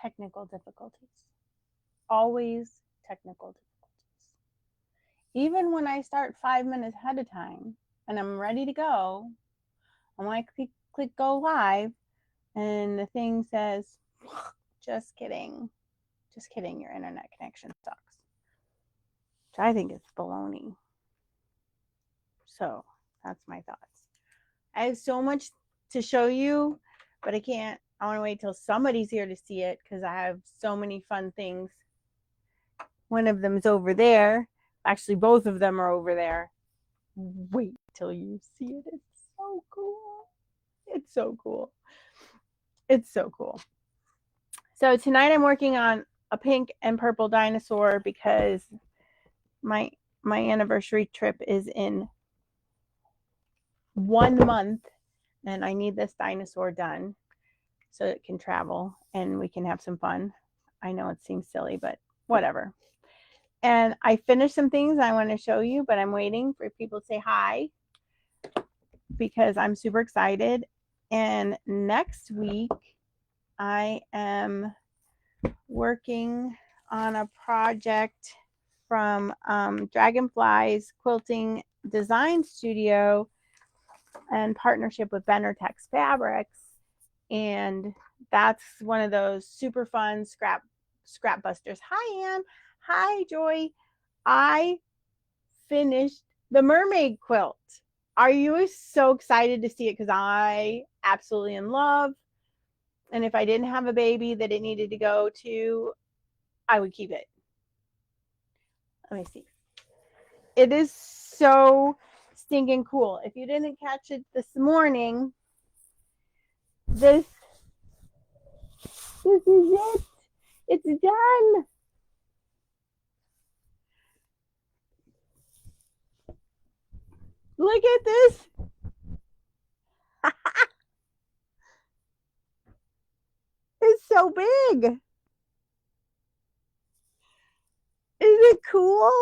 technical difficulties. Always technical difficulties. Even when I start 5 minutes ahead of time and I'm ready to go, I'm like, click go live, and the thing says, just kidding. Just kidding, your internet connection sucks. Which I think it's baloney. So that's my thoughts. I have so much to show you, but I can't. I want to wait till somebody's here to see it because I have so many fun things. One of them is over there. Actually, both of them are over there. Wait till you see it. It's so cool. It's so cool. It's so cool. So tonight I'm working on a pink and purple dinosaur because my anniversary trip is in 1 month and I need this dinosaur done so it can travel and we can have some fun. I know it seems silly, but whatever. And I finished some things I want to show you, but I'm waiting for people to say hi because I'm super excited. And next week, I am working on a project from Dragonfly's Quilting Design Studio in partnership with Bendertex Fabrics. And that's one of those super fun scrap busters. Hi, Anne. Hi, Joy. I finished the mermaid quilt. Are you so excited to see it? Because I absolutely in love. And if I didn't have a baby that it needed to go to, I would keep it. Let me see. It is so stinking cool. If you didn't catch it this morning, this is it. It's done. Look at this. It's so big. Is it cool?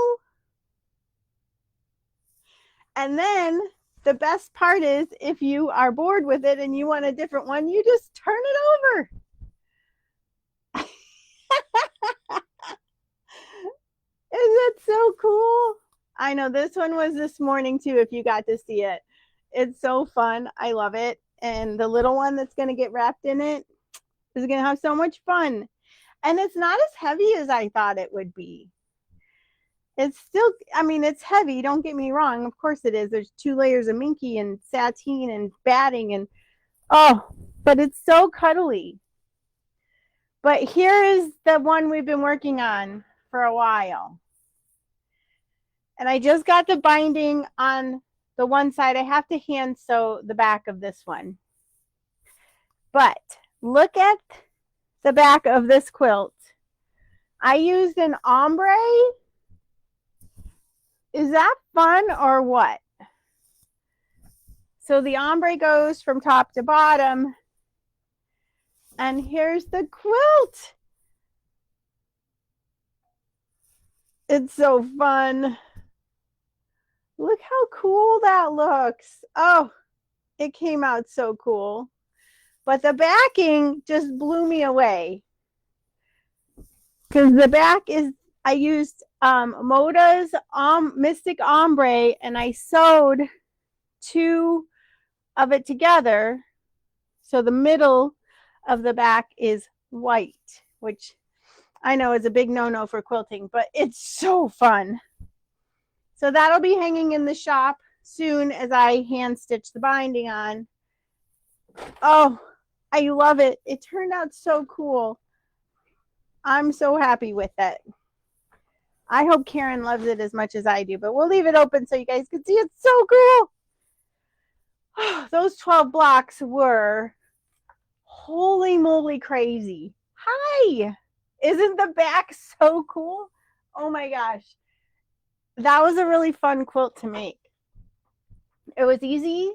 And then the best part is if you are bored with it and you want a different one, you just turn it over. Is it so cool? I know this one was this morning too, if you got to see it. It's so fun. I love it. And the little one that's going to get wrapped in it is going to have so much fun. And it's not as heavy as I thought it would be. It's still, I mean, it's heavy. Don't get me wrong. Of course it is. There's 2 layers of minky and sateen and batting and, oh, but it's so cuddly. But here is the one we've been working on for a while. And I just got the binding on the one side. I have to hand sew the back of this one. But look at the back of this quilt. I used an ombre. Is that fun or what? So the ombre goes from top to bottom. And here's the quilt. It's so fun. Look how cool that looks. Oh, it came out so cool. But the backing just blew me away. Because the back is, I used Moda's Mystic Ombre and I sewed 2 of it together. So the middle of the back is white, which I know is a big no-no for quilting, but it's so fun. So that'll be hanging in the shop soon as I hand stitch the binding on. Oh, I love it. It turned out so cool. I'm so happy with it. I hope Karen loves it as much as I do, but we'll leave it open so you guys can see. It's so cool. Oh, those 12 blocks were holy moly crazy. Hi. Isn't the back so cool? Oh my gosh. That was a really fun quilt to make. It was easy.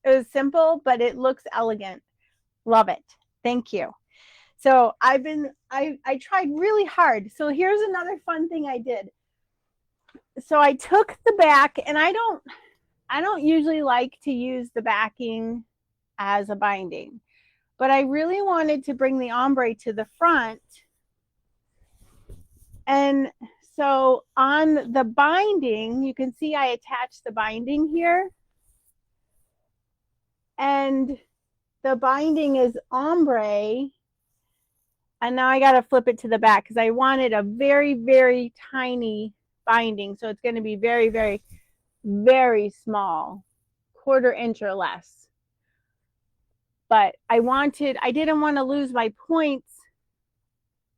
It was simple, but it looks elegant. Love it. Thank you. So I tried really hard. So here's another fun thing I did. So I took the back, and I don't usually like to use the backing as a binding, but I really wanted to bring the ombre to the front. And so on the binding, you can see I attached the binding here. And the binding is ombre. And now I got to flip it to the back because I wanted a very, very tiny binding. So it's going to be very, very, very small, 1/4 inch or less. But I didn't want to lose my points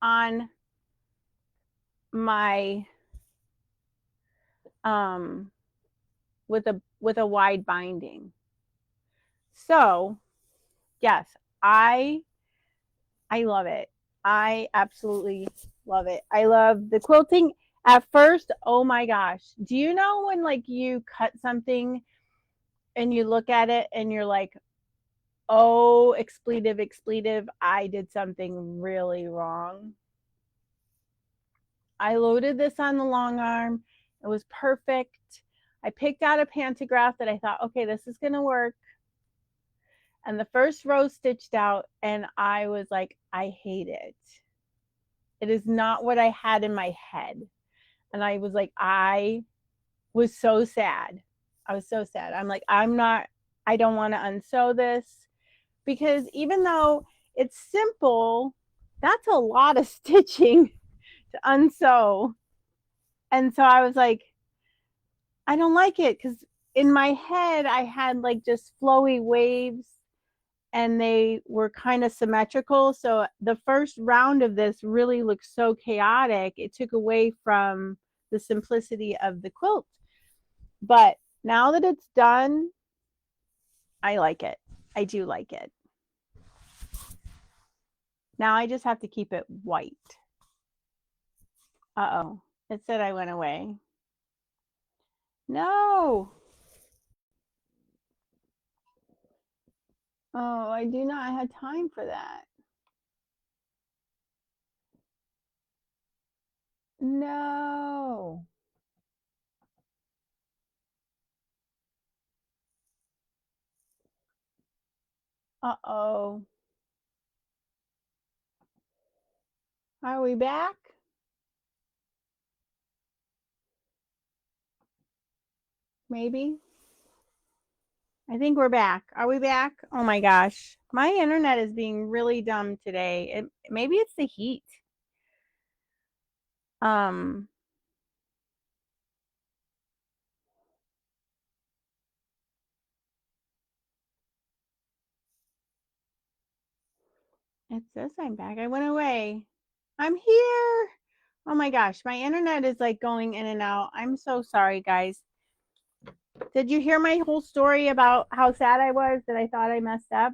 on my, with a wide binding. So yes, I love it. I absolutely love it. I love the quilting. At first, oh my gosh. Do you know when like you cut something and you look at it and you're like, oh, expletive, I did something really wrong. I loaded this on the long arm. It was perfect. I picked out a pantograph that I thought, okay, this is going to work. And the first row stitched out and I was like, I hate it. It is not what I had in my head. And I was like, I was so sad. I was so sad. I'm like, I don't want to unsew this because even though it's simple, that's a lot of stitching to unsew. And so I was like, I don't like it because in my head, I had like just flowy waves and they were kind of symmetrical. So the first round of this really looked so chaotic. It took away from the simplicity of the quilt. But now that it's done, I like it. I do like it. Now I just have to keep it white. Uh-oh. It said I went away. No. Oh, I do not have time for that. No. Uh-oh. Are we back? Maybe. I think we're back. Are we back? Oh my gosh. My internet is being really dumb today. Maybe it's the heat. Um, it says I'm back. I went away. I'm here. Oh my gosh. My internet is like going in and out. I'm so sorry, guys. Did you hear my whole story about how sad I was that I thought I messed up?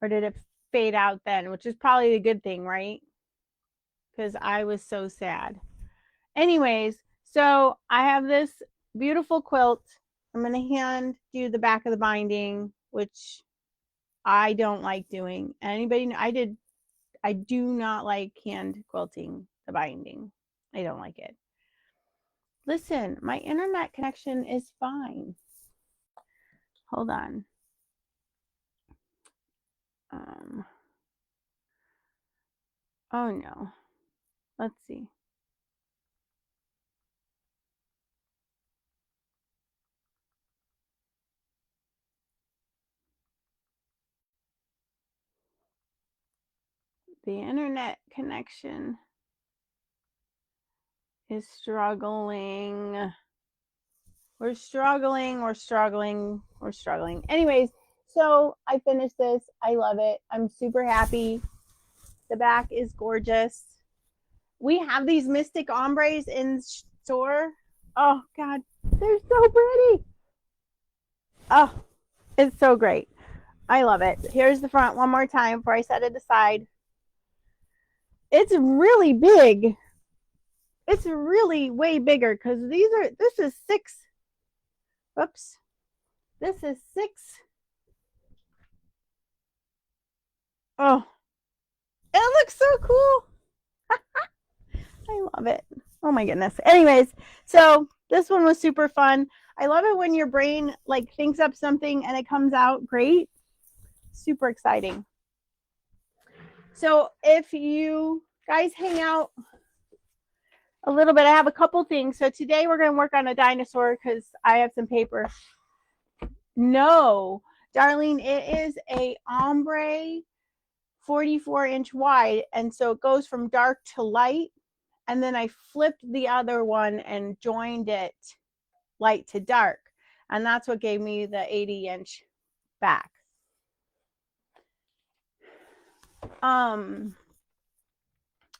Or did it fade out then? Which is probably a good thing, right? Because I was so sad. Anyways, so I have this beautiful quilt. I'm going to hand do the back of the binding, which I don't like doing. Anybody, I do not like hand quilting the binding. I don't like it. Listen, my internet connection is fine. Hold on. Oh no. Let's see. The internet connection is struggling. We're struggling. Anyways, so I finished this. I love it. I'm super happy. The back is gorgeous. We have these Mystic Ombres in store. Oh, God. They're so pretty. Oh, it's so great. I love it. Here's the front one more time before I set it aside. It's really big. It's really way bigger because this is 6. Whoops. This is 6. Oh, it looks so cool. I love it. Oh my goodness. Anyways, so this one was super fun. I love it when your brain like thinks up something and it comes out great. Super exciting. So if you guys hang out a little bit, I have a couple things. So today we're going to work on a dinosaur because I have some paper. No, Darlene, it is a ombre 44-inch wide. And so it goes from dark to light. And then I flipped the other one and joined it light to dark. And that's what gave me the 80-inch back.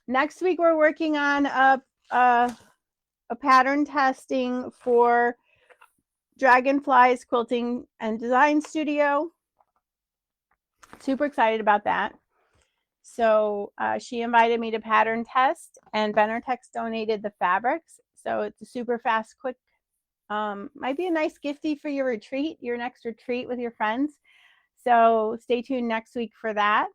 Next week we're working on a pattern testing for Dragonfly's Quilting and Design Studio. Super excited about that. So she invited me to pattern test, and Benartex donated the fabrics. So it's a super fast, quick, might be a nice gifty for your retreat, your next retreat with your friends. So stay tuned next week for that.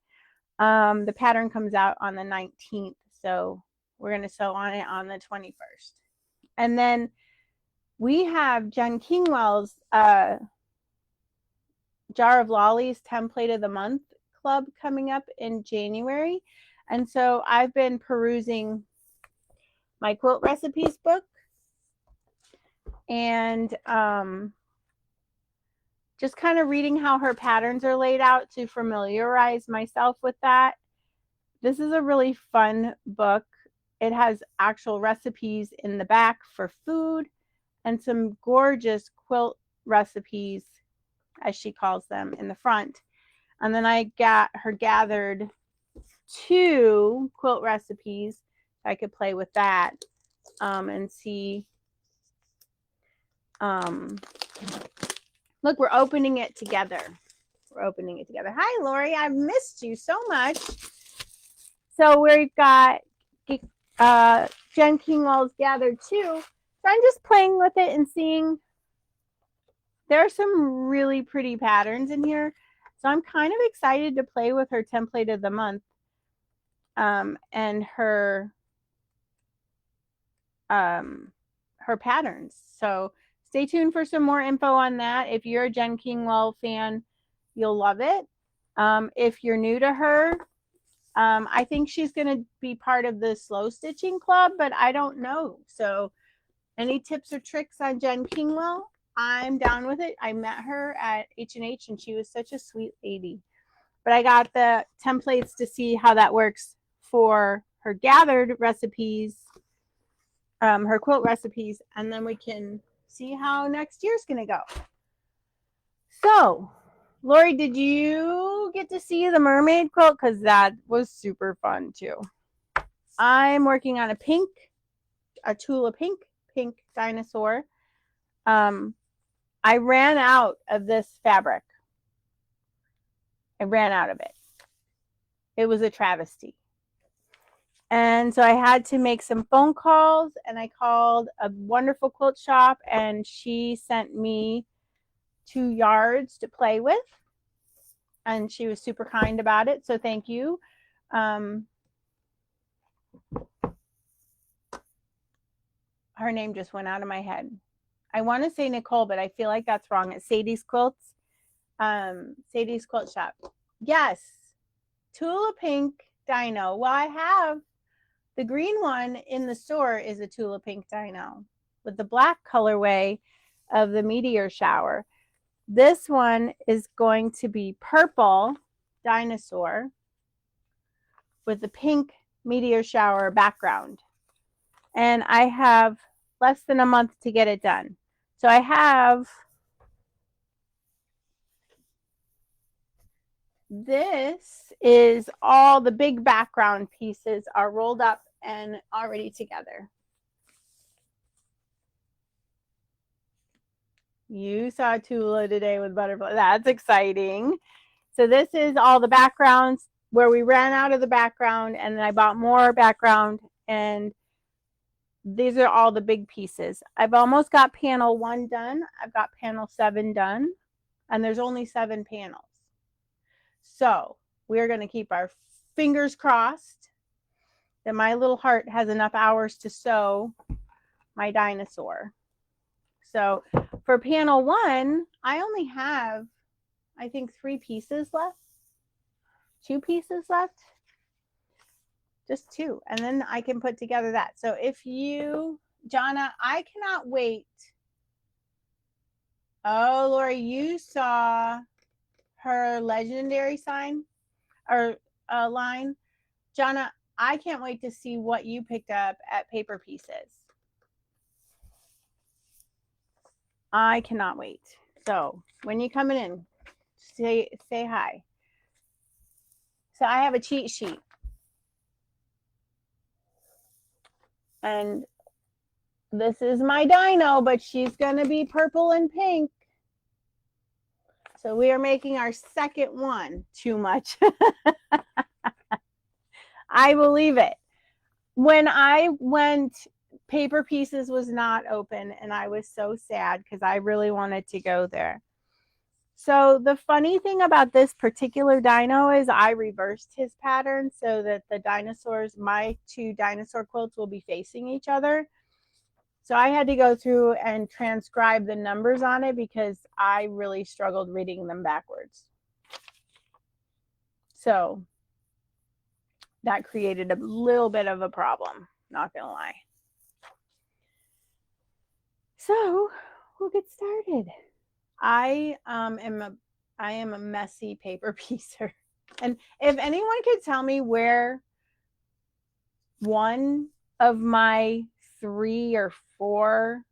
The pattern comes out on the 19th. So we're going to sew on it on the 21st. And then we have Jen Kingwell's Jar of Lollies Template of the Month Club coming up in January. And so I've been perusing my quilt recipes book and just kind of reading how her patterns are laid out to familiarize myself with that. This is a really fun book. It has actual recipes in the back for food and some gorgeous quilt recipes, as she calls them, in the front. And then I got her gathered 2 quilt recipes. I could play with that and see. Look, we're opening it together. We're opening it together. Hi, Lori. I've missed you so much. So we've got Jen Kingwell's gathered 2. So I'm just playing with it and seeing. There are some really pretty patterns in here. So I'm kind of excited to play with her template of the month and her patterns. So stay tuned for some more info on that. If you're a Jen Kingwell fan, you'll love it. If you're new to her, I think she's going to be part of the slow stitching club, but I don't know. So any tips or tricks on Jen Kingwell? I'm down with it. I met her at H&H and she was such a sweet lady. But I got the templates to see how that works for her gathered recipes, her quilt recipes, and then we can see how next year's going to go. So, Lori, did you get to see the mermaid quilt? Because that was super fun too. I'm working on a Tula pink dinosaur. I ran out of this fabric. I ran out of it. It was a travesty. And so I had to make some phone calls, and I called a wonderful quilt shop, and she sent me 2 yards to play with. And she was super kind about it. So thank you. Her name just went out of my head. I want to say Nicole, but I feel like that's wrong. It's Sadie's Quilts. Sadie's Quilt Shop. Yes. Tula pink dino. Well, I have the green one in the store is a Tula pink dino with the black colorway of the meteor shower. This one is going to be purple dinosaur with the pink meteor shower background. And I have less than a month to get it done. So I have this is all the big background pieces are rolled up and already together. You saw Tula today with butterfly. That's exciting. So this is all the backgrounds where we ran out of the background, and then I bought more background, and these are all the big pieces. I've almost got panel 1 done. I've got panel 7 done, and there's only 7 panels. So we're going to keep our fingers crossed that my little heart has enough hours to sew my dinosaur. So for panel 1, I only have, I think, 3 pieces left. 2 pieces left. just two, and then I can put together that. So if you, Jonna, I cannot wait. Oh, Lori, you saw her legendary sign or line. Jonna, I can't wait to see what you picked up at Paper Pieces. I cannot wait. So when you coming in, say hi. So I have a cheat sheet. And this is my dino, but she's going to be purple and pink. So we are making our second one. Too much. I believe it. When I went, Paper Pieces was not open, and I was so sad because I really wanted to go there. So the funny thing about this particular dino is I reversed his pattern so that the dinosaurs, my two dinosaur quilts, will be facing each other. So I had to go through and transcribe the numbers on it because I really struggled reading them backwards. So that created a little bit of a problem, not gonna lie. So we'll get started. I am a messy paper piecer. And if anyone could tell me where one of my 3 or 4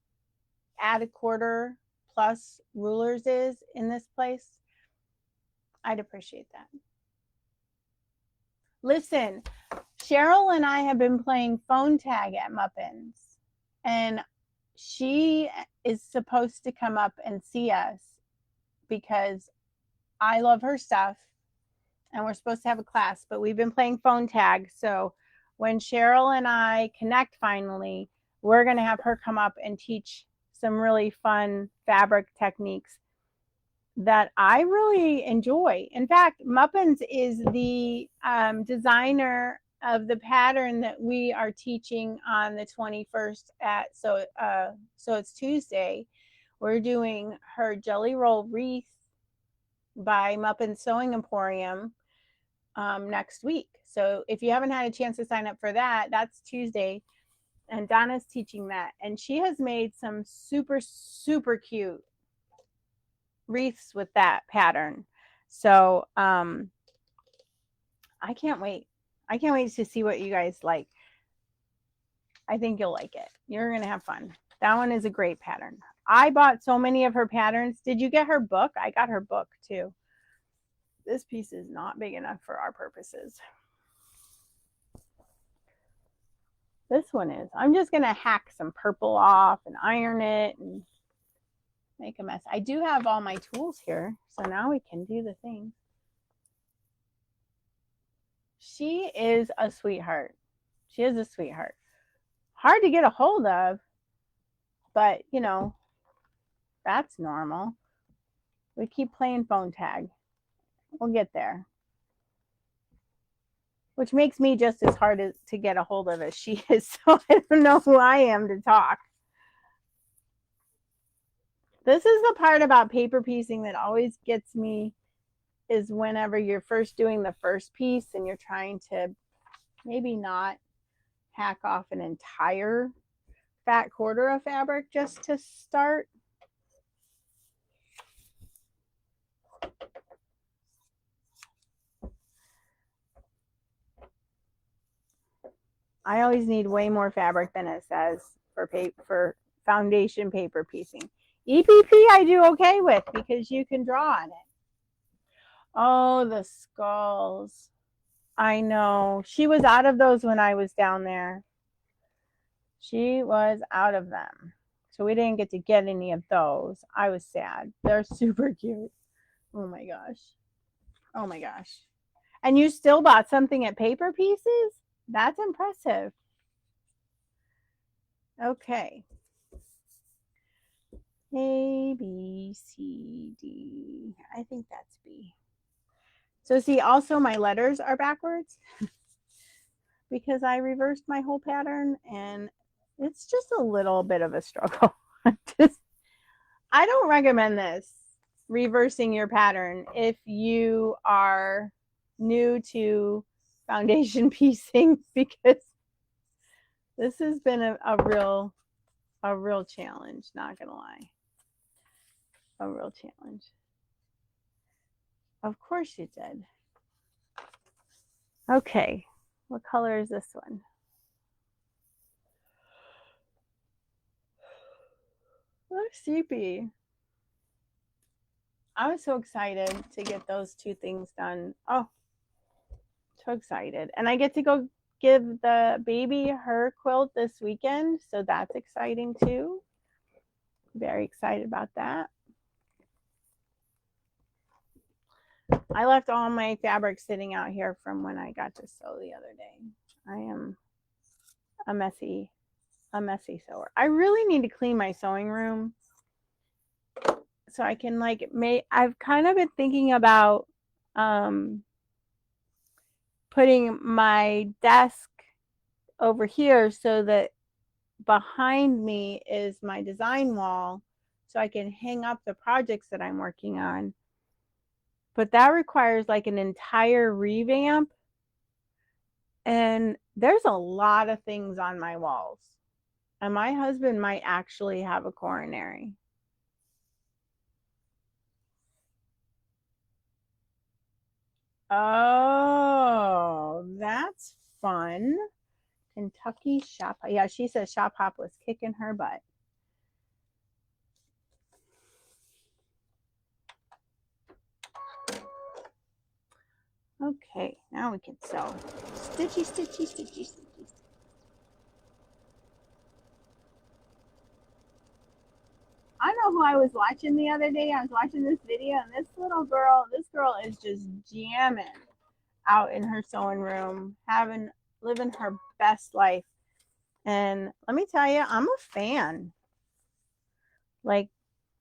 add a quarter plus rulers is in this place, I'd appreciate that. Listen, Cheryl and I have been playing phone tag at Muppins, and she is supposed to come up and see us because I love her stuff and we're supposed to have a class, but we've been playing phone tag. So when Cheryl and I connect finally, we're going to have her come up and teach some really fun fabric techniques that I really enjoy. In fact, Muppins is the designer of the pattern that we are teaching on the 21st at, so it's Tuesday. We're doing her Jelly Roll Wreath by Muppins Sewing Emporium next week. So if you haven't had a chance to sign up for that, that's Tuesday. And Donna's teaching that. And she has made some super, super cute wreaths with that pattern. So I can't wait. I can't wait to see what you guys like. I think you'll like it. You're going to have fun. That one is a great pattern. I bought so many of her patterns. Did you get her book? I got her book too. This piece is not big enough for our purposes. This one is. I'm just going to hack some purple off and iron it and make a mess. I do have all my tools here, so now we can do the thing. She is a sweetheart. She is a sweetheart. Hard to get a hold of, but you know, that's normal. We keep playing phone tag. We'll get there. Which makes me just as hard to get a hold of as she is, so I don't know who I am to talk. This is the part about paper piecing that always gets me, is whenever you're first doing the first piece and you're trying to maybe not hack off an entire fat quarter of fabric just to start. I always need way more fabric than it says for foundation paper piecing. EPP I do okay with because you can draw on it. Oh, the skulls. I know. She was out of those when I was down there. She was out of them. So we didn't get to get any of those. I was sad. They're super cute. Oh my gosh. Oh my gosh. And you still bought something at Paper Pieces? That's impressive. Okay. A, B, C, D. I think that's B. So see, also my letters are backwards because I reversed my whole pattern, and it's just a little bit of a struggle. I don't recommend this, reversing your pattern, if you are new to foundation piecing because this has been a real challenge, not gonna lie. A real challenge. Of course you did. Okay, what color is this one? Oh, sleepy. I was so excited to get those two things done. Oh, so excited. And I get to go give the baby her quilt this weekend, so that's exciting too. Very excited about that. I left all my fabric sitting out here from when I got to sew the other day. I am a messy sewer. I really need to clean my sewing room so I can like I've kind of been thinking about putting my desk over here so that behind me is my design wall so I can hang up the projects that I'm working on. But that requires like an entire revamp. And there's a lot of things on my walls. And my husband might actually have a coronary. Oh, that's fun. Kentucky Shop. Yeah, she says Shop Hop was kicking her butt. Okay, now we can sew. Stitchy, stitchy, stitchy, stitchy. I know who I was watching the other day. I was watching this video, and this girl is just jamming out in her sewing room, living her best life. And let me tell you, I'm a fan. Like,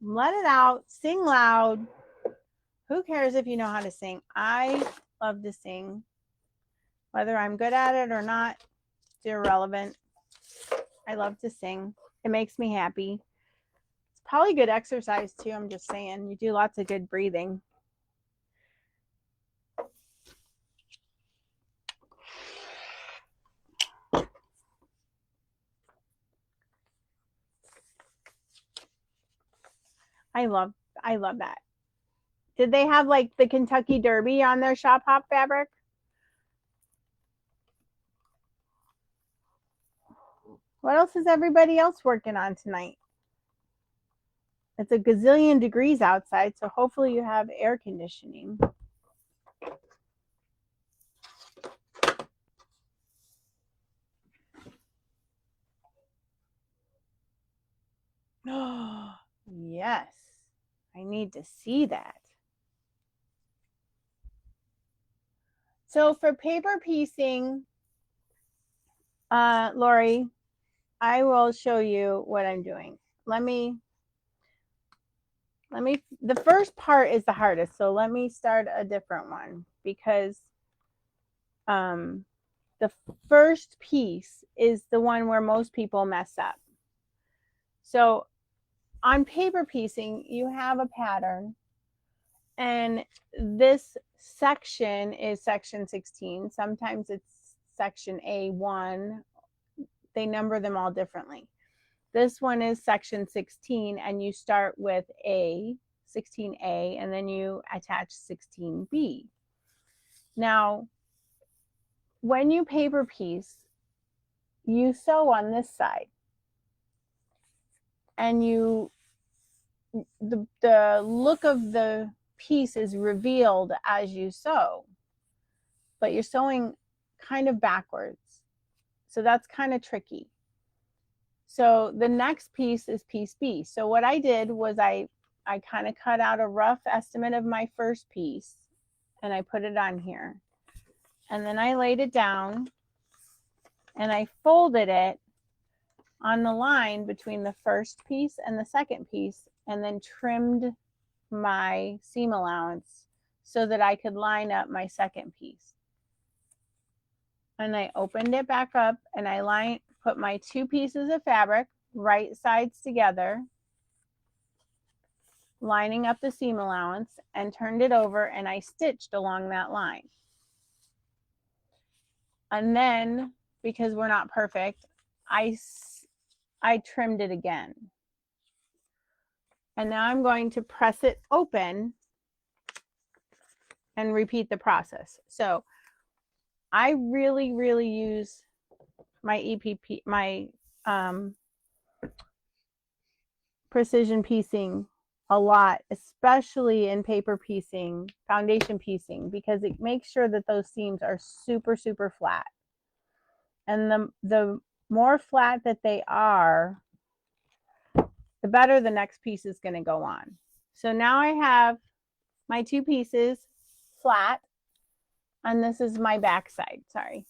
let it out, sing loud. Who cares if you know how to sing? I love to sing. Whether I'm good at it or not, it's irrelevant. I love to sing. It makes me happy. It's probably good exercise too. I'm just saying. You do lots of good breathing. I love that. Did they have like the Kentucky Derby on their Shop Hop fabric? What else is everybody else working on tonight? It's a gazillion degrees outside, so hopefully you have air conditioning. Yes, I need to see that. So for paper piecing, Lori, I will show you what I'm doing. The first part is the hardest. So let me start a different one because the first piece is the one where most people mess up. So on paper piecing, you have a pattern, and this section is section 16. Sometimes it's section A1. They number them all differently. This one is section 16, and you start with A, 16A, and then you attach 16B. Now, when you paper piece, you sew on this side, and the look of the piece is revealed as you sew, but you're sewing kind of backwards. So that's kind of tricky. So the next piece is piece B. So what I did was I kind of cut out a rough estimate of my first piece and I put it on here. And then I laid it down and I folded it on the line between the first piece and the second piece, and then trimmed my seam allowance so that I could line up my second piece. And I opened it back up and I put my two pieces of fabric right sides together, lining up the seam allowance, and turned it over, and I stitched along that line. And then, because we're not perfect, I trimmed it again. And now I'm going to press it open and repeat the process. So I really use my EPP, my precision piecing a lot, especially in paper piecing, foundation piecing, because it makes sure that those seams are super flat. And the more flat that they are, the better the next piece is going to go on. So now I have my two pieces flat, and this is my back side, sorry.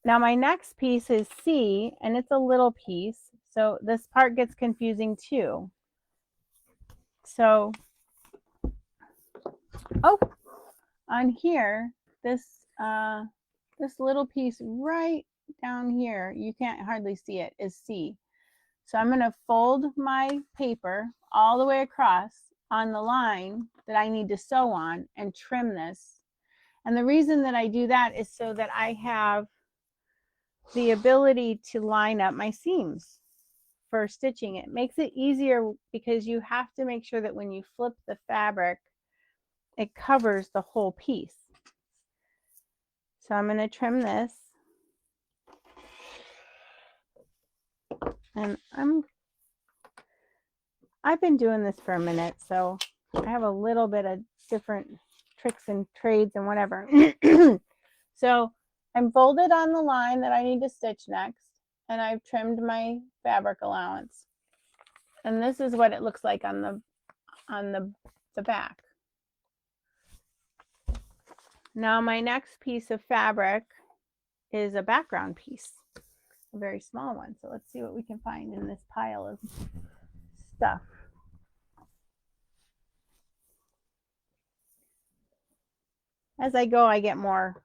Now my next piece is C, and it's a little piece, so this part gets confusing too. So, oh, on here, this little piece right down here, you can't hardly see it, is C. So I'm going to fold my paper all the way across on the line that I need to sew on and trim this. And the reason that I do that is so that I have the ability to line up my seams for stitching. It makes it easier because you have to make sure that when you flip the fabric, it covers the whole piece. So I'm going to trim this. And I've been doing this for a minute, so I have a little bit of different tricks and trades and whatever. So I'm folded on the line that I need to stitch next, and I've trimmed my fabric allowance. And this is what it looks like on the back. Now my next piece of fabric is a background piece, a very small one. So let's see what we can find in this pile of stuff. As I go, I get more.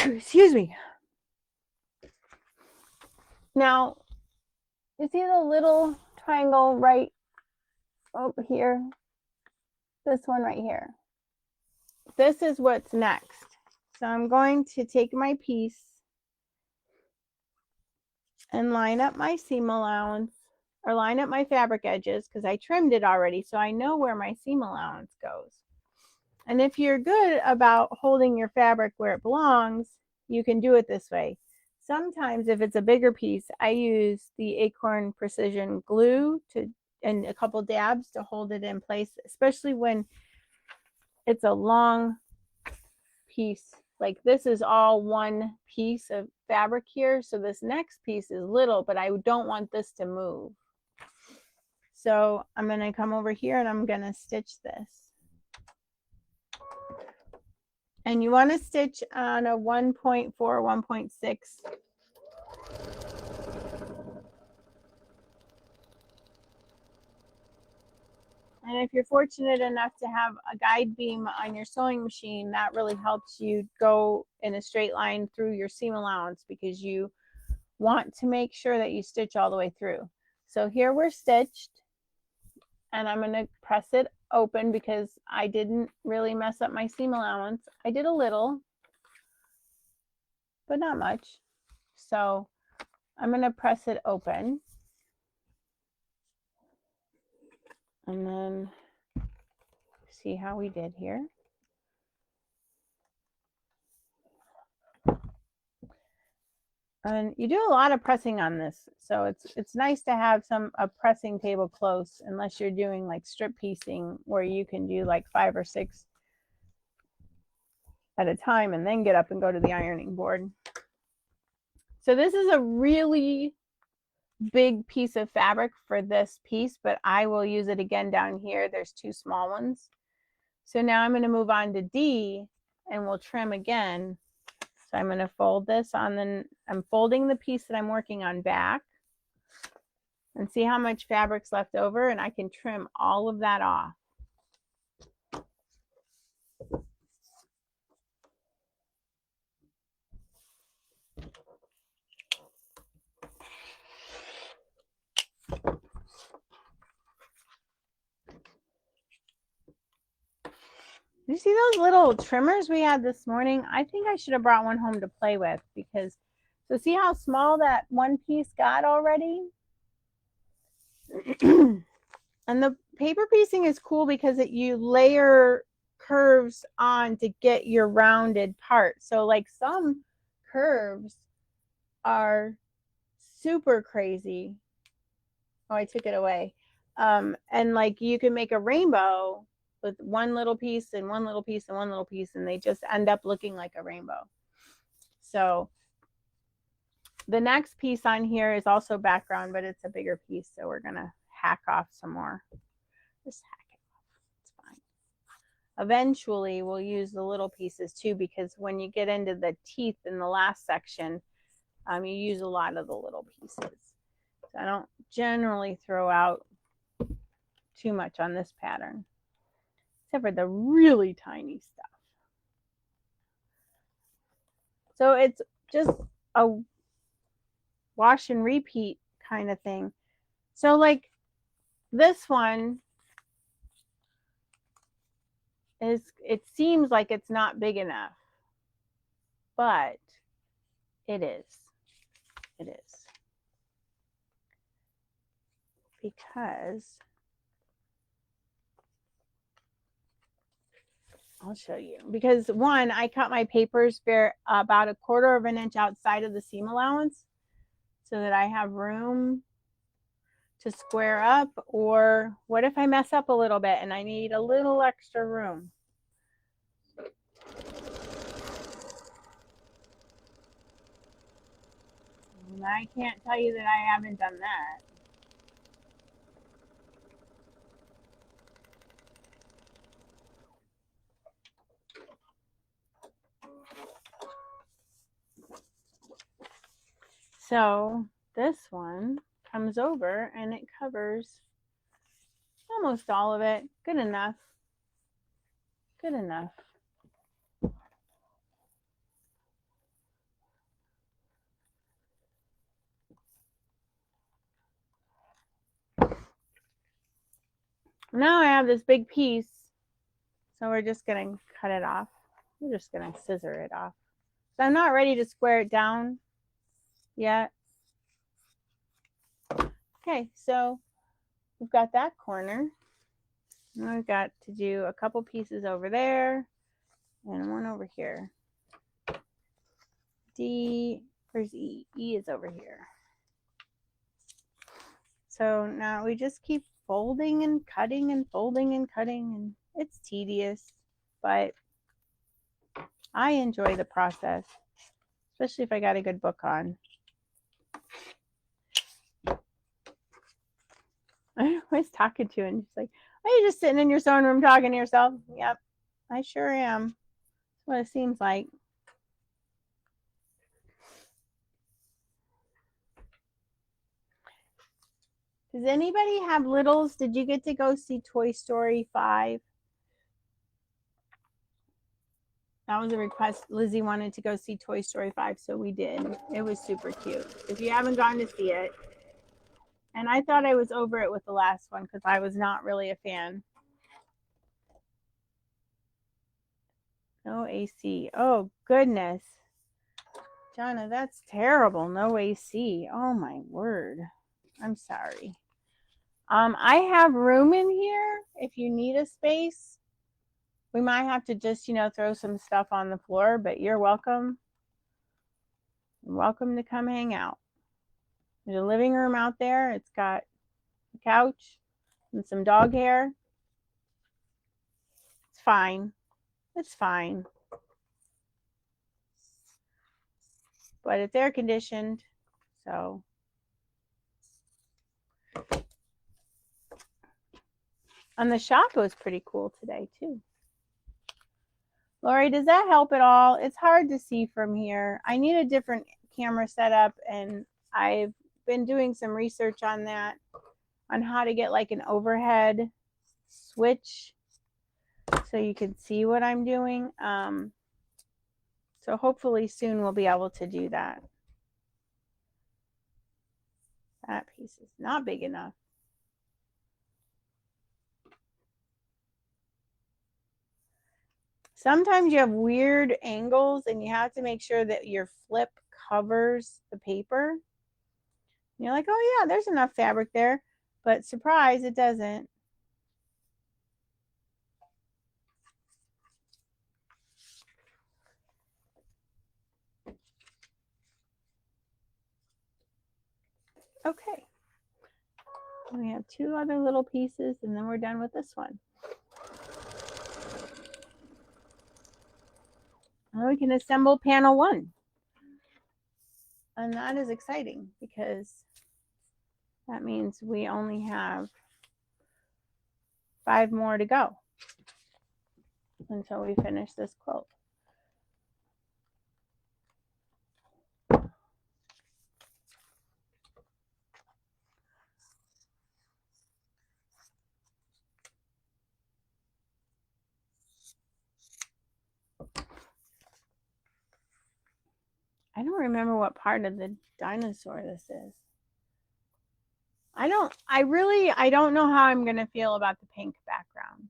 Excuse me. Now, you see the little triangle right over here? This one right here. This is what's next. So I'm going to take my piece and line up my seam allowance, or line up my fabric edges, because I trimmed it already, so I know where my seam allowance goes. And if you're good about holding your fabric where it belongs, you can do it this way. Sometimes if it's a bigger piece, I use the Acorn Precision glue and a couple dabs to hold it in place, especially when it's a long piece. Like this is all one piece of fabric here, so this next piece is little, but I don't want this to move. So I'm going to come over here and I'm going to stitch this. And you want to stitch on a 1.4, 1.6. And if you're fortunate enough to have a guide beam on your sewing machine, that really helps you go in a straight line through your seam allowance, because you want to make sure that you stitch all the way through. So here we're stitched, and I'm going to press it open because I didn't really mess up my seam allowance. I did a little, but not much. So I'm going to press it open. And then see how we did here. And you do a lot of pressing on this, so it's nice to have a pressing table close, unless you're doing like strip piecing where you can do like 5 or 6 at a time and then get up and go to the ironing board. So this is a really big piece of fabric for this piece, but I will use it again down here. There's 2 small ones. So now I'm going to move on to D, and we'll trim again. So I'm going to fold this on, I'm folding the piece that I'm working on back, and see how much fabric's left over, and I can trim all of that off. You see those little trimmers we had this morning? I think I should have brought one home to play with because, so see how small that one piece got already? And the paper piecing is cool because you layer curves on to get your rounded part. So like some curves are super crazy. Oh, I took it away. And like you can make a rainbow with one little piece and one little piece and one little piece, and they just end up looking like a rainbow. So the next piece on here is also background, but it's a bigger piece. So we're gonna hack off some more. Just hack it off. It's fine. Eventually, we'll use the little pieces too, because when you get into the teeth in the last section, you use a lot of the little pieces. So I don't generally throw out too much on this pattern, except for the really tiny stuff. So it's just a wash and repeat kind of thing. So like this one is, it seems like it's not big enough, but it is. It is. Because I'll show you. Because one, I cut my papers about 1/4 of an inch outside of the seam allowance so that I have room to square up. Or what if I mess up a little bit and I need a little extra room? And I can't tell you that I haven't done that. So this one comes over and it covers almost all of it. Good enough. Good enough. Now I have this big piece, so we're just going to cut it off. We're just going to scissor it off. So I'm not ready to square it down yet. Okay, so we've got that corner. Now we've got to do a couple pieces over there and one over here. D, where's E? E is over here. So now we just keep folding and cutting and folding and cutting, and it's tedious, but I enjoy the process, especially if I got a good book on. I was talking to, and she's like, "Are you just sitting in your sewing room talking to yourself?" Yep, I sure am. That's what it seems like. Does anybody have littles? Did you get to go see Toy Story 5? That was a request. Lizzie wanted to go see Toy Story 5, so we did. It was super cute. If you haven't gone to see it, and I thought I was over it with the last one because I was not really a fan. No AC. Oh, goodness. Jonna, that's terrible. No AC. Oh, my word. I'm sorry. I have room in here if you need a space. We might have to just, throw some stuff on the floor, but you're welcome. You're welcome to come hang out. There's a living room out there. It's got a couch and some dog hair. It's fine. It's fine. But it's air conditioned, so. And the shop was pretty cool today, too. Lori, does that help at all? It's hard to see from here. I need a different camera setup, and I've been doing some research on that, on how to get like an overhead switch so you can see what I'm doing. So hopefully soon we'll be able to do that. That piece is not big enough. Sometimes you have weird angles and you have to make sure that your flip covers the paper. You're like, oh yeah, there's enough fabric there, but surprise, it doesn't. Okay. We have two other little pieces and then we're done with this one. Now we can assemble panel 1. And that is exciting because that means we only have 5 more to go until we finish this quilt. I don't remember what part of the dinosaur this is. I don't know how I'm going to feel about the pink background.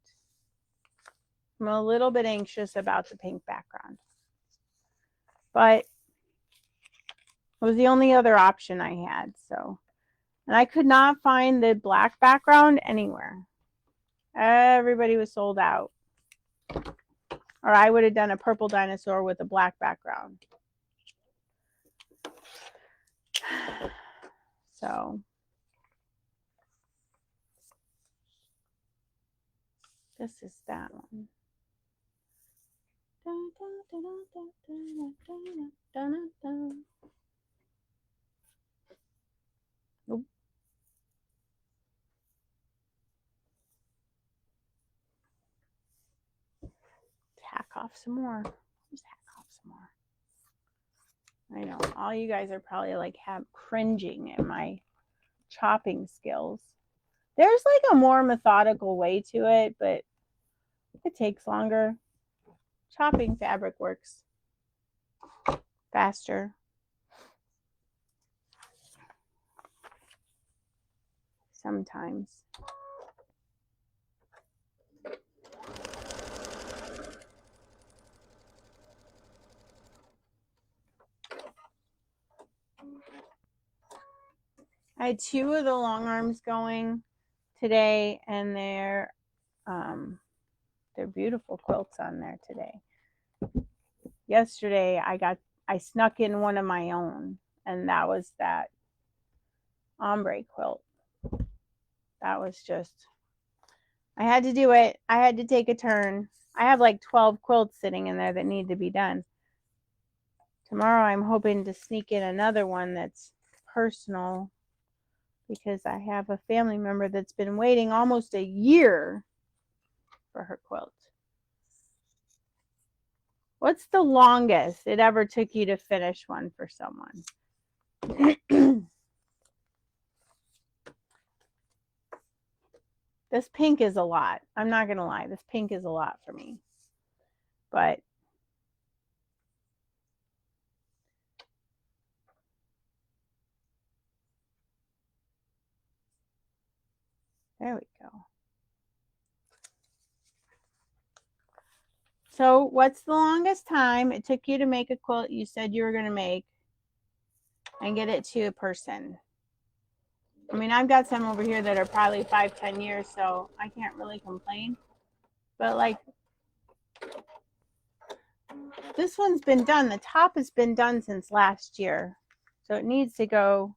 I'm a little bit anxious about the pink background. But it was the only other option I had, so. And I could not find the black background anywhere. Everybody was sold out. Or I would have done a purple dinosaur with a black background. So this is that one. Nope. Hack off some more. Just hack off some more. I know all you guys are probably like cringing at my chopping skills. There's like a more methodical way to it, but it takes longer. Chopping fabric works faster. Sometimes. I had 2 of the long arms going today, and they're beautiful quilts on there today. Yesterday I snuck in one of my own, and that was that ombre quilt. That was just, I had to do it. I had to take a turn. I have like 12 quilts sitting in there that need to be done. Tomorrow I'm hoping to sneak in another one that's personal, because I have a family member that's been waiting almost a year for her quilt. What's the longest it ever took you to finish one for someone? This pink is a lot. I'm not going to lie. This pink is a lot for me. But there we go. So what's the longest time it took you to make a quilt you said you were going to make and get it to a person? I mean, I've got some over here that are probably 5-10 years, so I can't really complain. But like, this one's been done. The top has been done since last year, so it needs to go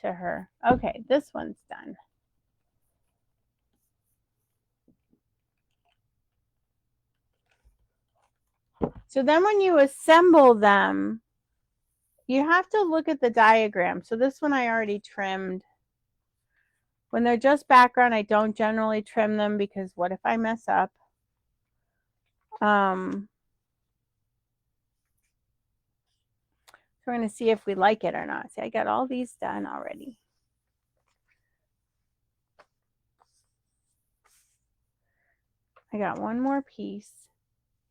to her. Okay, this one's done. So then when you assemble them, you have to look at the diagram. So this one I already trimmed. When they're just background, I don't generally trim them because what if I mess up? So we're going to see if we like it or not. See, I got all these done already. I got one more piece,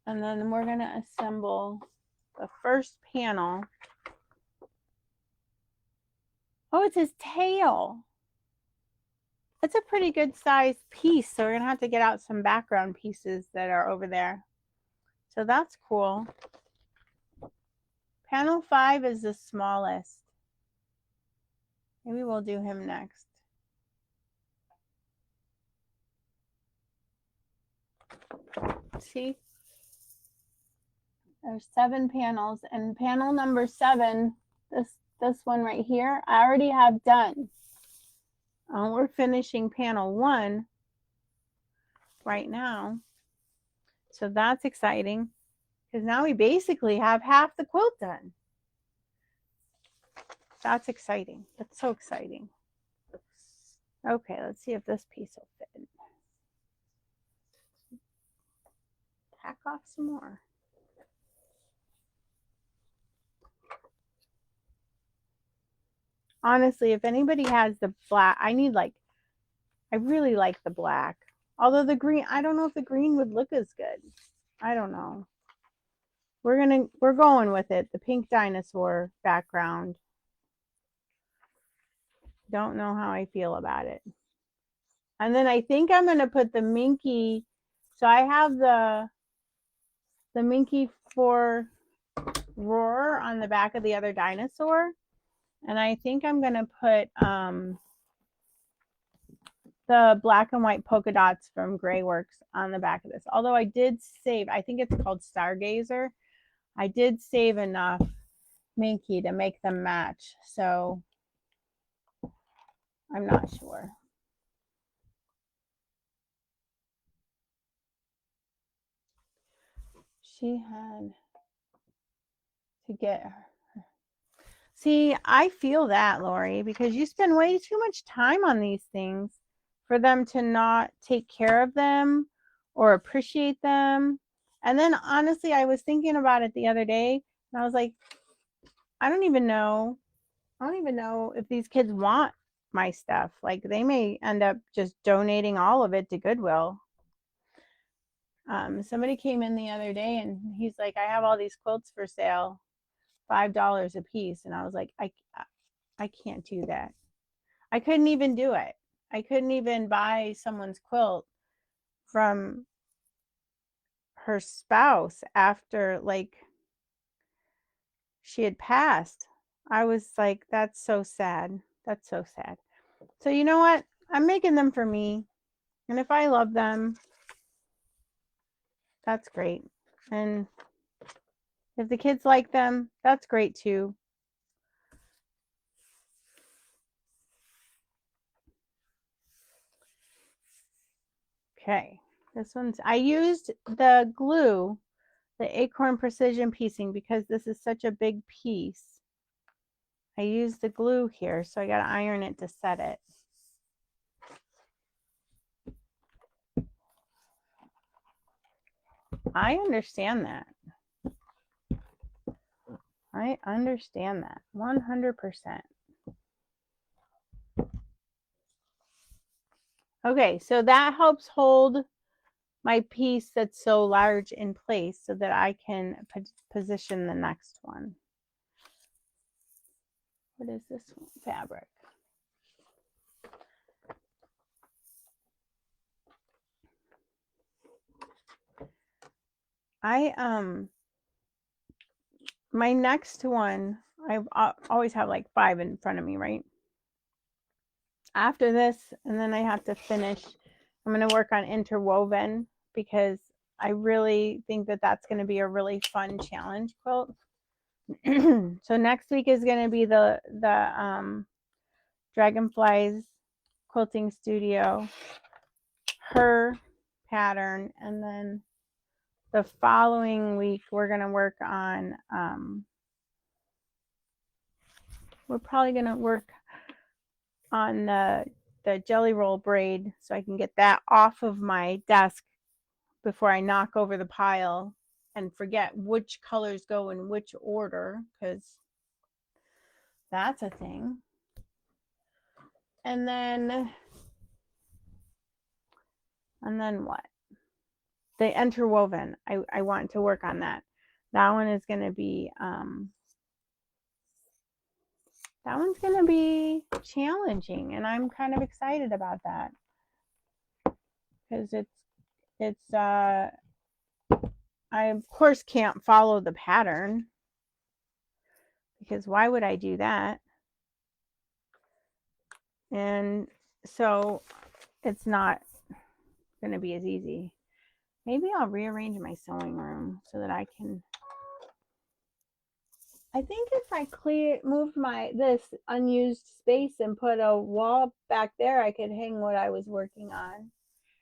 and then we're going to assemble the first panel. Oh, it's his tail. That's a pretty good sized piece, so we're going to have to get out some background pieces that are over there So that's cool. Panel 5 is the smallest. Maybe we'll do him next. See? There's 7 panels, and panel number 7, this one right here, I already have done. We're finishing panel 1 right now. So that's exciting, because now we basically have half the quilt done. That's exciting. That's so exciting. Okay, let's see if this piece will fit. Tack off some more. Honestly, if anybody has the black, I really like the black. Although the green, I don't know if the green would look as good. I don't know. We're going with it. The pink dinosaur background. Don't know how I feel about it. And then I think I'm gonna put the Minky. So I have the Minky for Roar on the back of the other dinosaur. And I think I'm gonna put the black and white polka dots from Grayworks on the back of this. Although I did save, I think it's called Stargazer. I did save enough Minky to make them match. So I'm not sure. She had to get her. See, I feel that, Lori, because you spend way too much time on these things for them to not take care of them or appreciate them. And then honestly, I was thinking about it the other day and I was like, I don't even know if these kids want my stuff. Like they may end up just donating all of it to Goodwill. Somebody came in the other day and he's like, I have all these quilts for sale, $5 a piece. And I was like, I can't do that. I couldn't even do it. I couldn't even buy someone's quilt from her spouse after like she had passed. I was like, that's so sad. That's so sad. So you know what? I'm making them for me. And if I love them, that's great. And if the kids like them, that's great too. Okay, this one's, I used the glue, the Acorn Precision Piecing, because this is such a big piece. I used the glue here, so I got to iron it to set it. I understand that. I understand that 100%. Okay, so that helps hold my piece that's so large in place so that I can position the next one. What is this one? Fabric? My next one, I always have like 5 in front of me, right? After this, and then I have to finish, I'm going to work on interwoven because I really think that that's going to be a really fun challenge quilt. So next week is going to be the Dragonflies Quilting Studio, her pattern, and then the following week we're going to work on we're probably going to work on the jelly roll braid so I can get that off of my desk before I knock over the pile and forget which colors go in which order, because that's a thing. And then what? The interwoven. I want to work on that. That one is going to be that one's going to be challenging, and I'm kind of excited about that because it's I, of course, can't follow the pattern because why would I do that? And so it's not going to be as easy. Maybe I'll rearrange my sewing room so that I can. I think if I moved this unused space and put a wall back there, I could hang what I was working on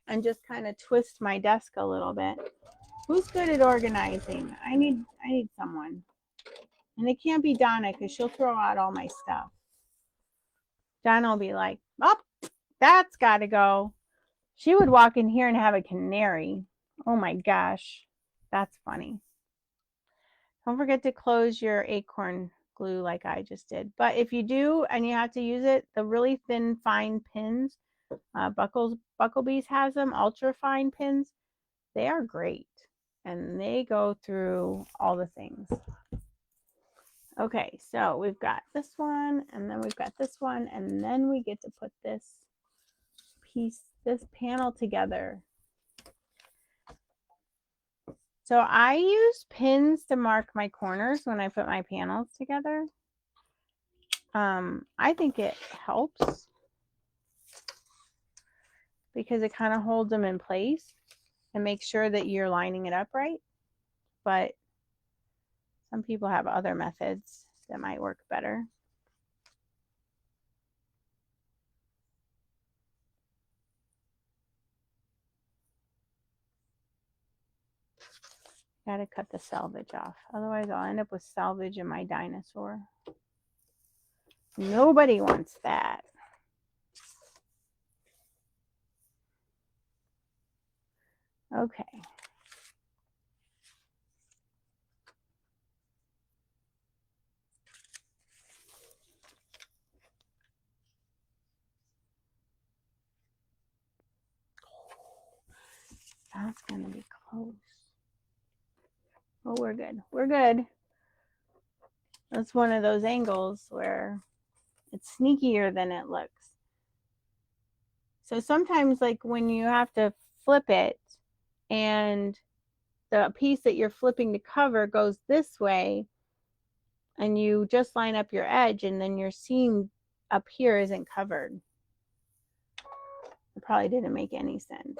and just kind of twist my desk a little bit. Who's good at organizing? I need someone. And it can't be Donna because she'll throw out all my stuff. Donna will be like, oh, that's got to go. She would walk in here and have a canary. Oh my gosh. That's funny. Don't forget to close your acorn glue like I just did. But if you do and you have to use it, the really thin, fine pins, Bucklebees has them, ultra fine pins. They are great. And they go through all the things. Okay, so we've got this one, and then we've got this one, and then we get to put this panel together. So I use pins to mark my corners when I put my panels together. I think it helps because it kind of holds them in place and makes sure that you're lining it up right. But some people have other methods that might work better. Gotta cut the selvage off. Otherwise, I'll end up with selvage in my dinosaur. Nobody wants that. Okay. That's going to be close. Oh, we're good. We're good. That's one of those angles where it's sneakier than it looks. So sometimes, like when you have to flip it and the piece that you're flipping to cover goes this way, and you just line up your edge, and then your seam up here isn't covered. It probably didn't make any sense.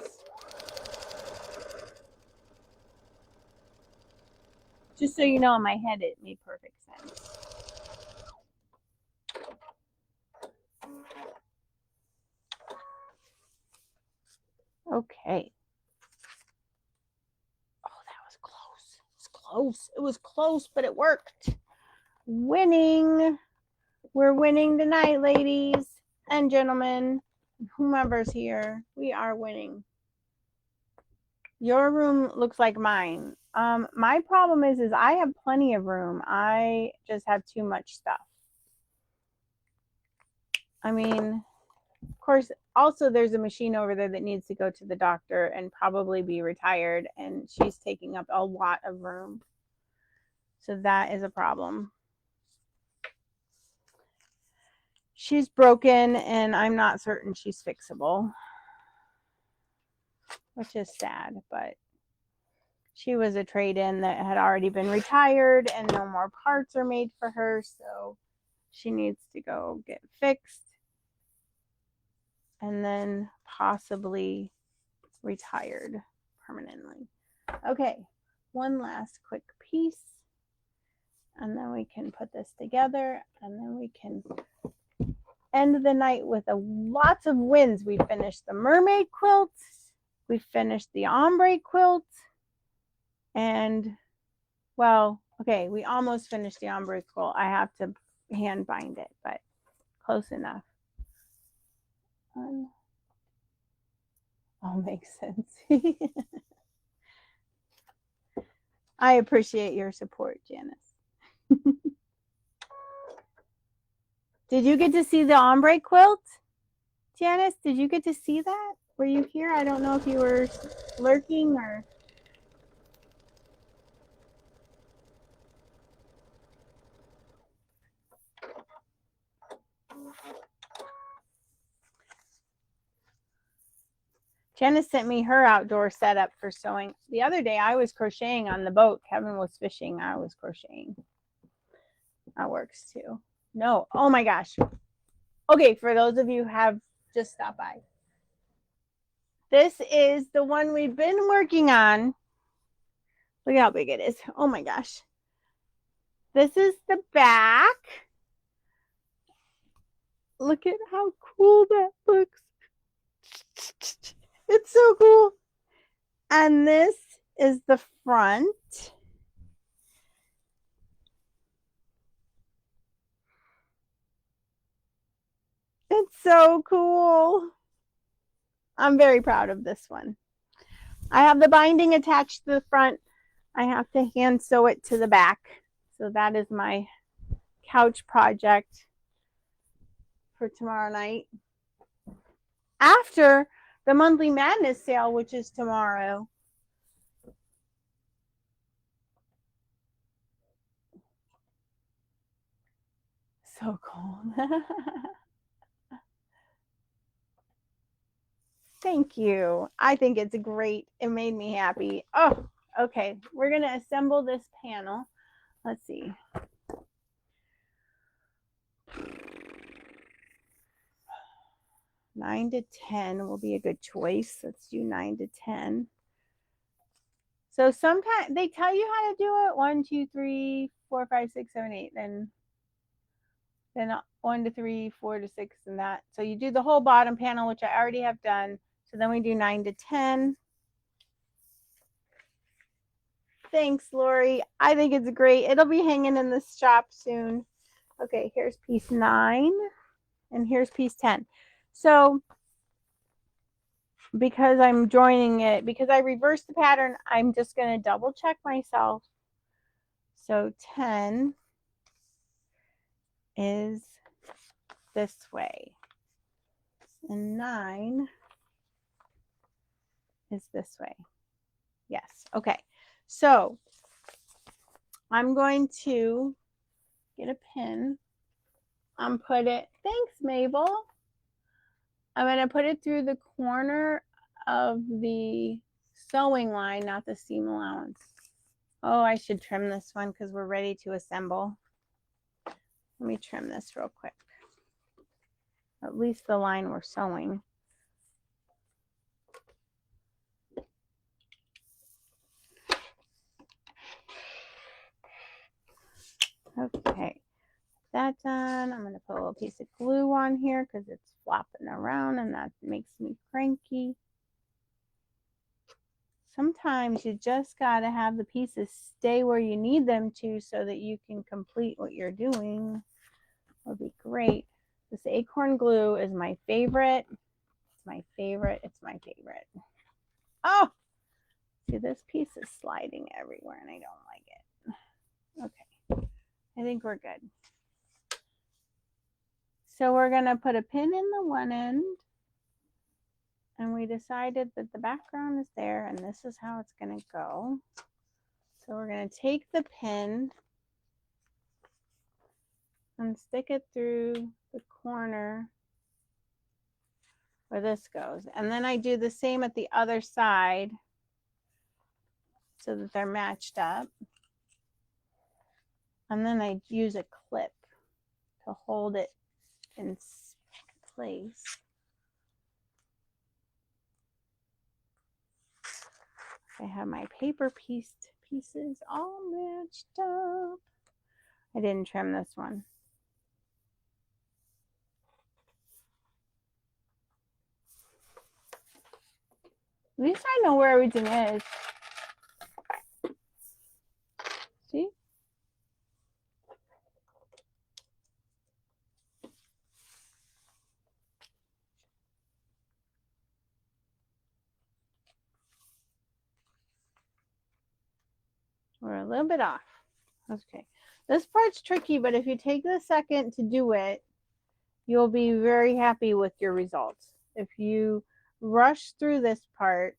Just so you know, in my head, it made perfect sense. Okay. Oh, that was close. It was close. It was close, but it worked. Winning. We're winning tonight, ladies and gentlemen. Whomever's here, we are winning. Your room looks like mine. My problem is I have plenty of room. I just have too much stuff. I mean, of course, also there's a machine over there that needs to go to the doctor and probably be retired, and she's taking up a lot of room. So that is a problem. She's broken, and I'm not certain she's fixable, which is sad, but she was a trade-in that had already been retired and no more parts are made for her, so she needs to go get fixed and then possibly retired permanently. Okay, one last quick piece, and then we can put this together, and then we can end the night with lots of wins. We finished the mermaid quilt, we finished the ombre quilt, and well, okay, we almost finished the ombre quilt. I have to hand bind it, but close enough. All makes sense. I appreciate your support, Janice. Did you get to see the ombre quilt? Janice, did you get to see that? Were you here? I don't know if you were lurking or... Jenna sent me her outdoor setup for sewing. The other day I was crocheting on the boat. Kevin was fishing. I was crocheting. That works too. No. Oh my gosh. Okay, for those of you who have just stopped by. This is the one we've been working on. Look how big it is. Oh my gosh. This is the back. Look at how cool that looks. It's so cool. And this is the front. It's so cool. I'm very proud of this one. I have the binding attached to the front. I have to hand sew it to the back. So that is my couch project for tomorrow night. After the monthly madness sale, which is tomorrow. So cool. Thank you. I think it's great. It made me happy. Oh, okay. We're going to assemble this panel. Let's see. Nine to 10 will be a good choice. Let's do 9 to 10. So sometimes they tell you how to do it. 1, 2, 3, 4, 5, 6, 7, 8. Then 1 to 3, 4 to 6, and that. So you do the whole bottom panel, which I already have done. So then we do 9 to 10. Thanks, Lori. I think it's great. It'll be hanging in the shop soon. Okay, here's piece 9, and here's piece 10. So because I'm joining it, because I reversed the pattern, I'm just going to double check myself. So 10 is this way, and 9 is this way. Yes. Okay. So I'm going to get a pin and put it, thanks, Mabel. I'm going to put it through the corner of the sewing line, not the seam allowance. Oh, I should trim this one because we're ready to assemble. Let me trim this real quick. At least the line we're sewing. Okay, that done. I'm going to put a little piece of glue on here because it's flopping around and that makes me cranky. Sometimes you just got to have the pieces stay where you need them to so that you can complete what you're doing. Would be great. This acorn glue is my favorite. It's my favorite. It's my favorite. Oh, see, this piece is sliding everywhere and I don't like it. Okay, I think we're good. So we're going to put a pin in the one end, and we decided that the background is there and this is how it's going to go. So we're going to take the pin and stick it through the corner where this goes. And then I do the same at the other side so that they're matched up. And then I use a clip to hold it in place. I have my paper pieces all matched up. I didn't trim this one. At least I know where everything is. See? We're a little bit off. Okay. This part's tricky, but if you take the second to do it, you'll be very happy with your results. If you rush through this part,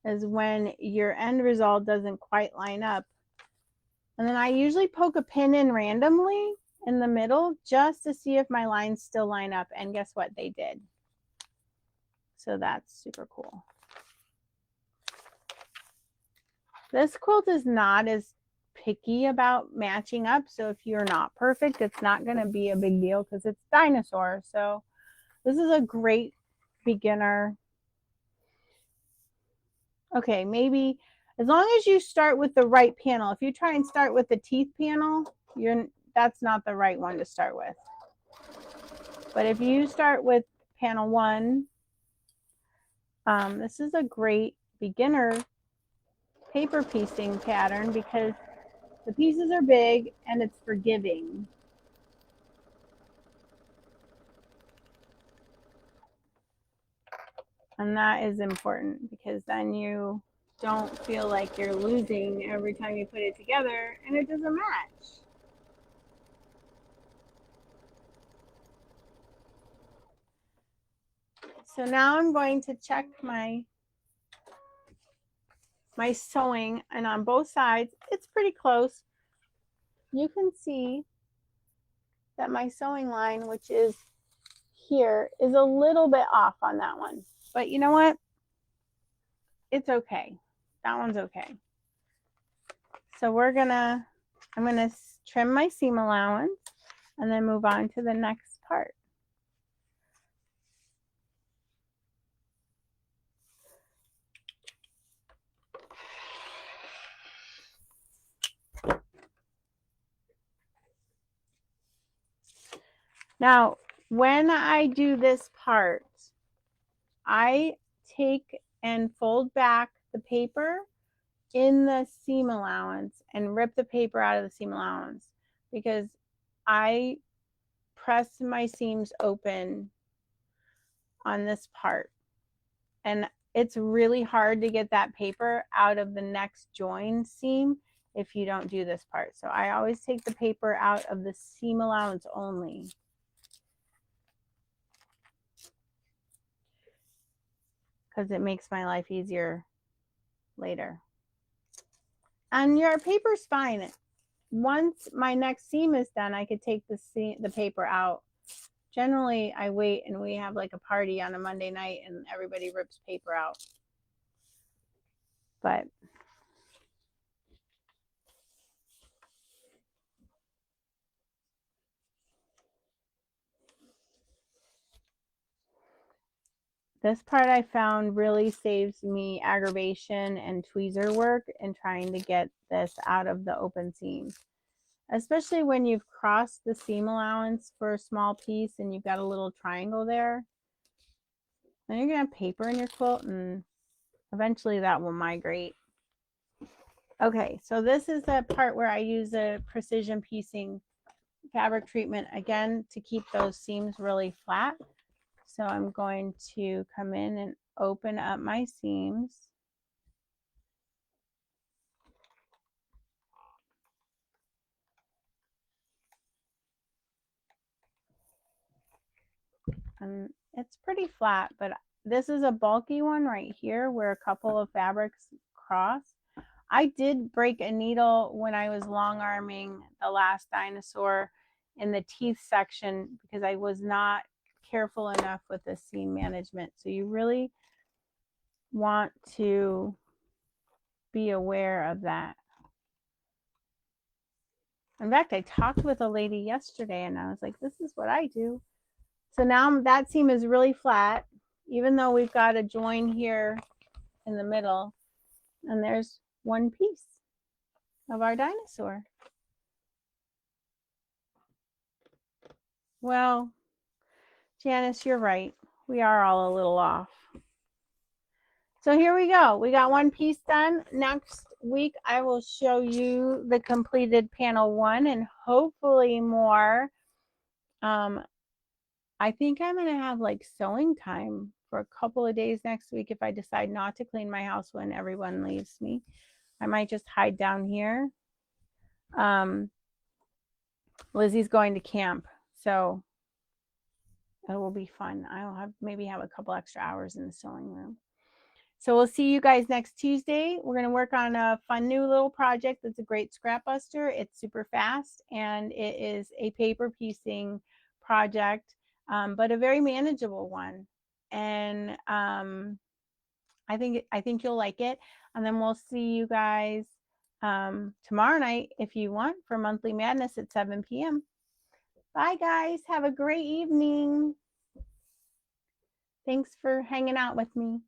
is when your end result doesn't quite line up. And then I usually poke a pin in randomly in the middle just to see if my lines still line up. And guess what? They did. So that's super cool. This quilt is not as picky about matching up. So if you're not perfect, it's not going to be a big deal because it's dinosaur. So this is a great beginner. Okay, maybe as long as you start with the right panel. If you try and start with the teeth panel, that's not the right one to start with. But if you start with panel 1, this is a great beginner paper piecing pattern because the pieces are big and it's forgiving. And that is important because then you don't feel like you're losing every time you put it together and it doesn't match. So now I'm going to check my sewing, and on both sides it's pretty close. You can see that my sewing line, which is here, is a little bit off on that one, but you know what, it's okay. That one's okay. So I'm gonna trim my seam allowance and then move on to the next part. Now, when I do this part, I take and fold back the paper in the seam allowance and rip the paper out of the seam allowance because I press my seams open on this part. And it's really hard to get that paper out of the next join seam if you don't do this part. So I always take the paper out of the seam allowance only. Because it makes my life easier later. And your paper's fine. Once my next seam is done, I could take the paper out. Generally, I wait and we have like a party on a Monday night and everybody rips paper out. But this part I found really saves me aggravation and tweezer work in trying to get this out of the open seam. Especially when you've crossed the seam allowance for a small piece and you've got a little triangle there. Then you're gonna have paper in your quilt and eventually that will migrate. Okay, so this is the part where I use a precision piecing fabric treatment again to keep those seams really flat. So I'm going to come in and open up my seams. And it's pretty flat, but this is a bulky one right here where a couple of fabrics cross. I did break a needle when I was long arming the last dinosaur in the teeth section because I was not careful enough with the seam management. So you really want to be aware of that. In fact, I talked with a lady yesterday and I was like, this is what I do. So now that seam is really flat, even though we've got a join here in the middle, and there's one piece of our dinosaur. Well, Janice, you're right. We are all a little off. So here we go. We got one piece done. Next week, I will show you the completed panel 1 and hopefully more. I think I'm going to have like sewing time for a couple of days next week if I decide not to clean my house when everyone leaves me. I might just hide down here. Lizzie's going to camp, so it will be fun. I'll maybe have a couple extra hours in the sewing room. So we'll see you guys next Tuesday. We're going to work on a fun new little project that's a great scrap buster. It's super fast and it is a paper piecing project, but a very manageable one. and I think you'll like it. And then we'll see you guys tomorrow night if you want for Monthly Madness at 7 p.m. Bye, guys. Have a great evening. Thanks for hanging out with me.